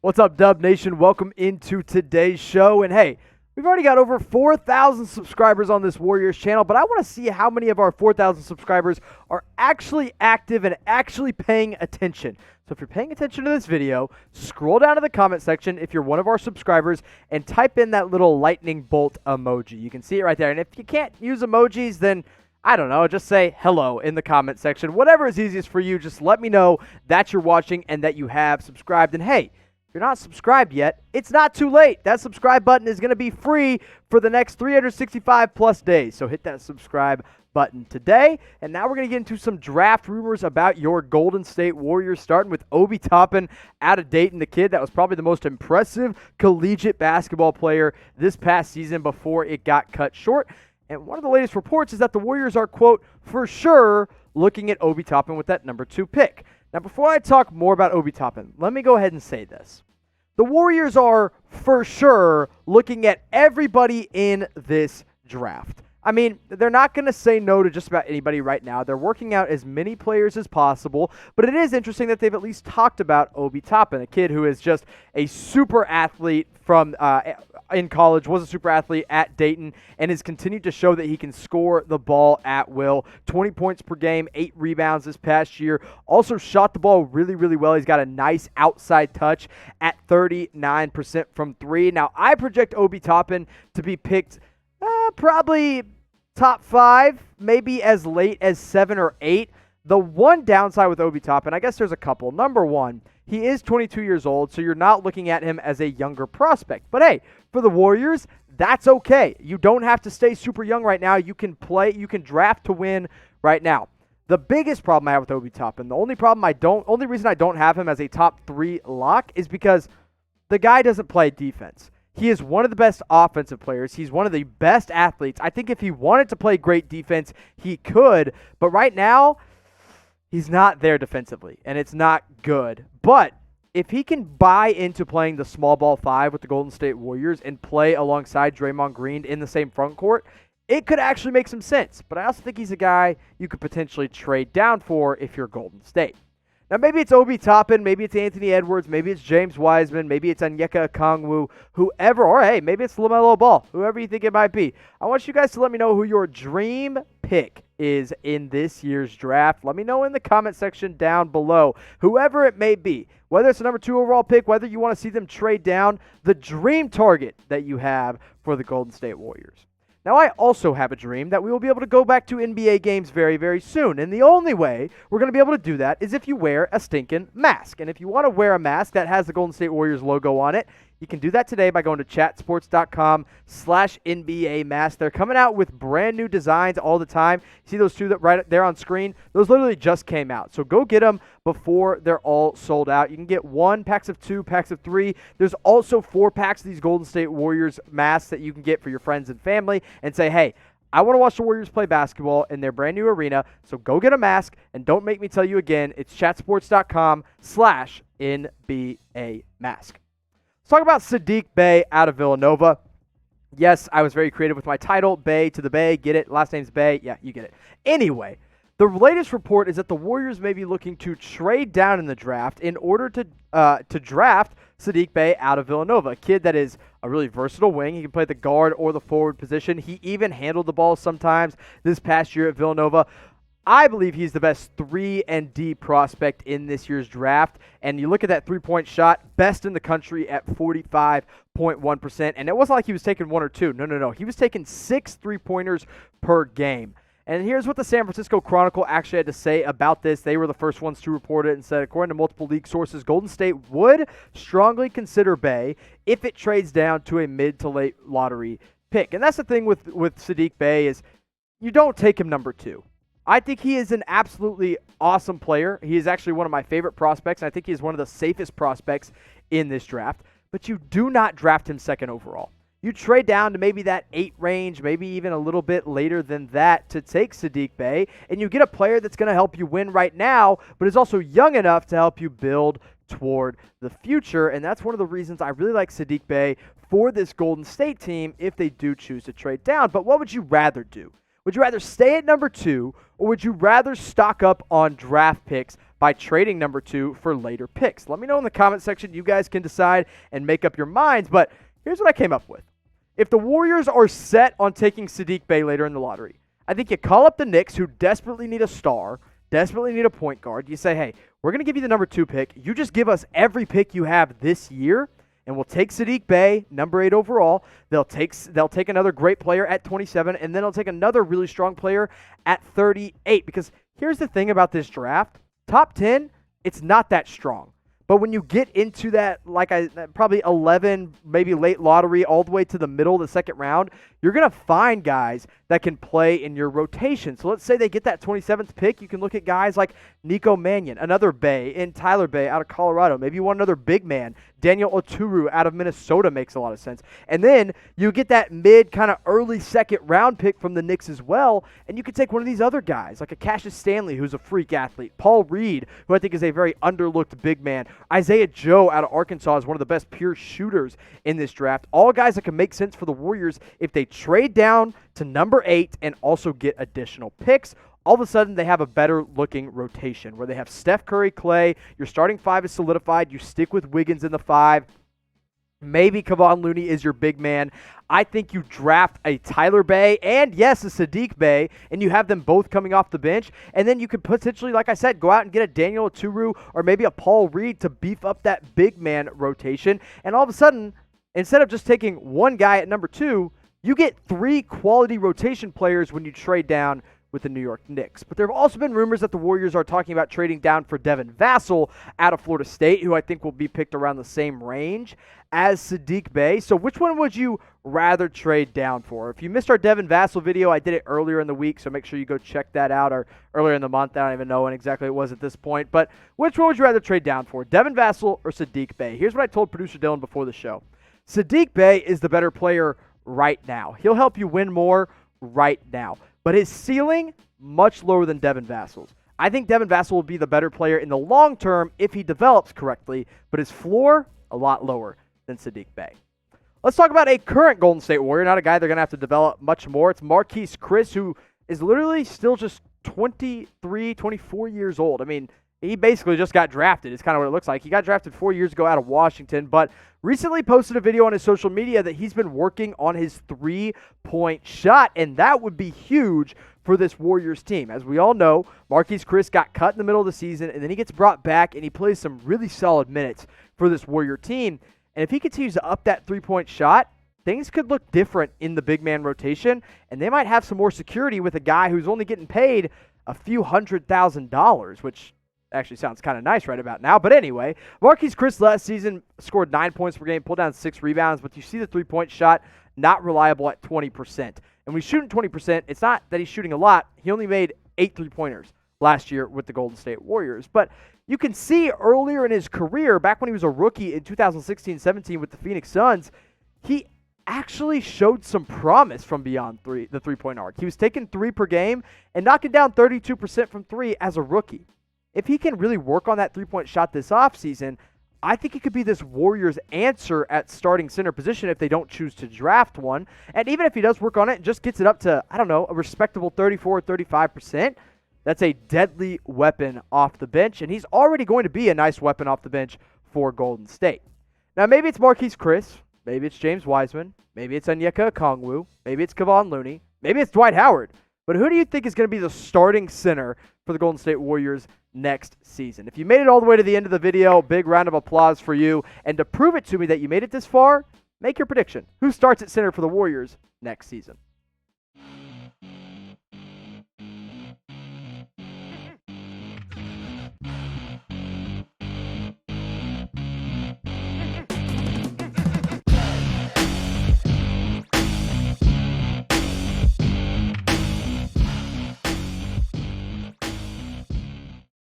What's up, Dub Nation? Welcome into today's show. And hey, we've already got over 4,000 subscribers on this Warriors channel, but I want to see how many of our 4,000 subscribers are actually active and actually paying attention. So if you're paying attention to this video, scroll down to the comment section if you're one of our subscribers and type in that little lightning bolt emoji. You can see it right there. And if you can't use emojis, then I don't know, just say hello in the comment section. Whatever is easiest for you, just let me know that you're watching and that you have subscribed. And hey, if you're not subscribed yet, it's not too late. That subscribe button is going to be free for the next 365 plus days. So hit that subscribe button today. And now we're going to get into some draft rumors about your Golden State Warriors, starting with Obi Toppin out of Dayton, the kid that was probably the most impressive collegiate basketball player this past season before it got cut short. And one of the latest reports is that the Warriors are, quote, for sure looking at Obi Toppin with that number 2 pick. Now, before I talk more about Obi Toppin, let me go ahead and say this. The Warriors are, for sure, looking at everybody in this draft. I mean, they're not going to say no to just about anybody right now. They're working out as many players as possible, but it is interesting that they've at least talked about Obi Toppin, a kid who is just a super athlete from in college, was a super athlete at Dayton, and has continued to show that he can score the ball at will. 20 points per game, 8 rebounds this past year. Also shot the ball really, really well. He's got a nice outside touch at 39% from 3. Now, I project Obi Toppin to be picked probably top 5, maybe as late as 7 or 8. The one downside with Obi Toppin, I guess there's a couple. Number one, he is 22 years old, so you're not looking at him as a younger prospect. But hey, for the Warriors, that's okay. You don't have to stay super young right now. You can draft to win right now. The biggest problem I have with Obi Toppin, the only reason I don't have him as a top 3 lock is because the guy doesn't play defense. He is one of the best offensive players. He's one of the best athletes. I think if he wanted to play great defense, he could. But right now, he's not there defensively, and it's not good. But if he can buy into playing the small ball 5 with the Golden State Warriors and play alongside Draymond Green in the same front court, it could actually make some sense. But I also think he's a guy you could potentially trade down for if you're Golden State. Now, maybe it's Obi Toppin, maybe it's Anthony Edwards, maybe it's James Wiseman, maybe it's Onyeka Okongwu, whoever, or hey, maybe it's LaMelo Ball, whoever you think it might be. I want you guys to let me know who your dream pick is in this year's draft. Let me know in the comment section down below, whoever it may be, whether it's a number 2 overall pick, whether you want to see them trade down, the dream target that you have for the Golden State Warriors. Now, I also have a dream that we will be able to go back to NBA games very, very soon. And the only way we're going to be able to do that is if you wear a stinking mask. And if you want to wear a mask that has the Golden State Warriors logo on it, you can do that today by going to chatsports.com/NBA mask. They're coming out with brand new designs all the time. See those 2 that right there on screen? Those literally just came out. So go get them before they're all sold out. You can get 1, packs of 2, packs of 3. There's also 4 packs of these Golden State Warriors masks that you can get for your friends and family and say, hey, I want to watch the Warriors play basketball in their brand new arena, so go get a mask, and don't make me tell you again, it's chatsports.com/NBA mask. Let's talk about Saddiq Bey out of Villanova. Yes, I was very creative with my title, Bey to the Bay. Get it? Last name's Bey. Yeah, you get it. Anyway, the latest report is that the Warriors may be looking to trade down in the draft in order to draft Saddiq Bey out of Villanova, a kid that is a really versatile wing. He can play the guard or the forward position. He even handled the ball sometimes this past year at Villanova. I believe he's the best 3-and-D prospect in this year's draft. And you look at that three-point shot, best in the country at 45.1%. And it wasn't like he was taking 1 or 2. No. He was taking 6 three-pointers per game. And here's what the San Francisco Chronicle actually had to say about this. They were the first ones to report it and said, according to multiple league sources, Golden State would strongly consider Bey if it trades down to a mid to late lottery pick. And that's the thing with Saddiq Bey is you don't take him number 2. I think he is an absolutely awesome player. He is actually one of my favorite prospects, and I think he is one of the safest prospects in this draft. But you do not draft him 2nd overall. You trade down to maybe that 8 range, maybe even a little bit later than that to take Saddiq Bey, and you get a player that's going to help you win right now, but is also young enough to help you build toward the future. And that's one of the reasons I really like Saddiq Bey for this Golden State team if they do choose to trade down. But what would you rather do? Would you rather stay at number 2, or would you rather stock up on draft picks by trading number 2 for later picks? Let me know in the comment section. You guys can decide and make up your minds, but here's what I came up with. If the Warriors are set on taking Saddiq Bey later in the lottery, I think you call up the Knicks, who desperately need a star, desperately need a point guard. You say, hey, we're going to give you the number 2 pick. You just give us every pick you have this year, and we'll take Saddiq Bey, number 8 overall. They'll take another great player at 27, and then they'll take another really strong player at 38. Because here's the thing about this draft. Top 10, it's not that strong. But when you get into that, probably 11, maybe late lottery, all the way to the middle of the second round, you're going to find guys that can play in your rotation. So let's say they get that 27th pick. You can look at guys like Nico Mannion, another Bay, and Tyler Bay out of Colorado. Maybe you want another big man. Daniel Oturu out of Minnesota makes a lot of sense. And then you get that mid kind of early second round pick from the Knicks as well, and you could take one of these other guys, like a Cassius Stanley, who's a freak athlete, Paul Reed, who I think is a very underlooked big man, Isaiah Joe out of Arkansas is one of the best pure shooters in this draft. All guys that can make sense for the Warriors if they trade down to number 8 and also get additional picks. All of a sudden, they have a better-looking rotation where they have Steph Curry, Clay. Your starting 5 is solidified. You stick with Wiggins in the 5. Maybe Kevon Looney is your big man. I think you draft a Tyler Bay and, yes, a Saddiq Bey, and you have them both coming off the bench. And then you could potentially, like I said, go out and get a Daniel Oturu or maybe a Paul Reed to beef up that big man rotation. And all of a sudden, instead of just taking one guy at number 2, you get 3 quality rotation players when you trade down with the New York Knicks. But there have also been rumors that the Warriors are talking about trading down for Devin Vassell out of Florida State, who I think will be picked around the same range as Saddiq Bey. So which one would you rather trade down for? If you missed our Devin Vassell video, I did it earlier in the week, so make sure you go check that out, or earlier in the month. I don't even know when exactly it was at this point. But which one would you rather trade down for, Devin Vassell or Saddiq Bey? Here's what I told producer Dylan before the show. Saddiq Bey is the better player right now. He'll help you win more right now. But his ceiling, much lower than Devin Vassell's. I think Devin Vassell will be the better player in the long term if he develops correctly, but his floor, a lot lower than Saddiq Bey. Let's talk about a current Golden State Warrior, not a guy they're going to have to develop much more. It's Marquise Chris, who is literally still just 23, 24 years old. I mean, he basically just got drafted. It's kind of what it looks like. He got drafted 4 years ago out of Washington, but recently posted a video on his social media that he's been working on his 3-point shot, and that would be huge for this Warriors team. As we all know, Marquise Chris got cut in the middle of the season, and then he gets brought back, and he plays some really solid minutes for this Warrior team. And if he continues to up that 3-point shot, things could look different in the big man rotation, and they might have some more security with a guy who's only getting paid a few $100,000, which actually sounds kind of nice right about now. But anyway, Marquise Chris last season scored 9 points per game, pulled down 6 rebounds, but you see the 3-point shot not reliable at 20%. And when he's shooting 20%, it's not that he's shooting a lot. He only made 8 3-pointers last year with the Golden State Warriors. But you can see earlier in his career, back when he was a rookie in 2016-17 with the Phoenix Suns, he actually showed some promise from beyond the 3-point arc. He was taking 3 per game and knocking down 32% from 3 as a rookie. If he can really work on that 3-point shot this offseason, I think he could be this Warriors answer at starting center position if they don't choose to draft one. And even if he does work on it and just gets it up to, I don't know, a respectable 34 or 35%, that's a deadly weapon off the bench. And he's already going to be a nice weapon off the bench for Golden State. Now, maybe it's Marquise Chris. Maybe it's James Wiseman. Maybe it's Onyeka Okongwu. Maybe it's Kevon Looney. Maybe it's Dwight Howard. But who do you think is going to be the starting center for the Golden State Warriors next season? If you made it all the way to the end of the video, big round of applause for you. And to prove it to me that you made it this far, make your prediction. Who starts at center for the Warriors next season?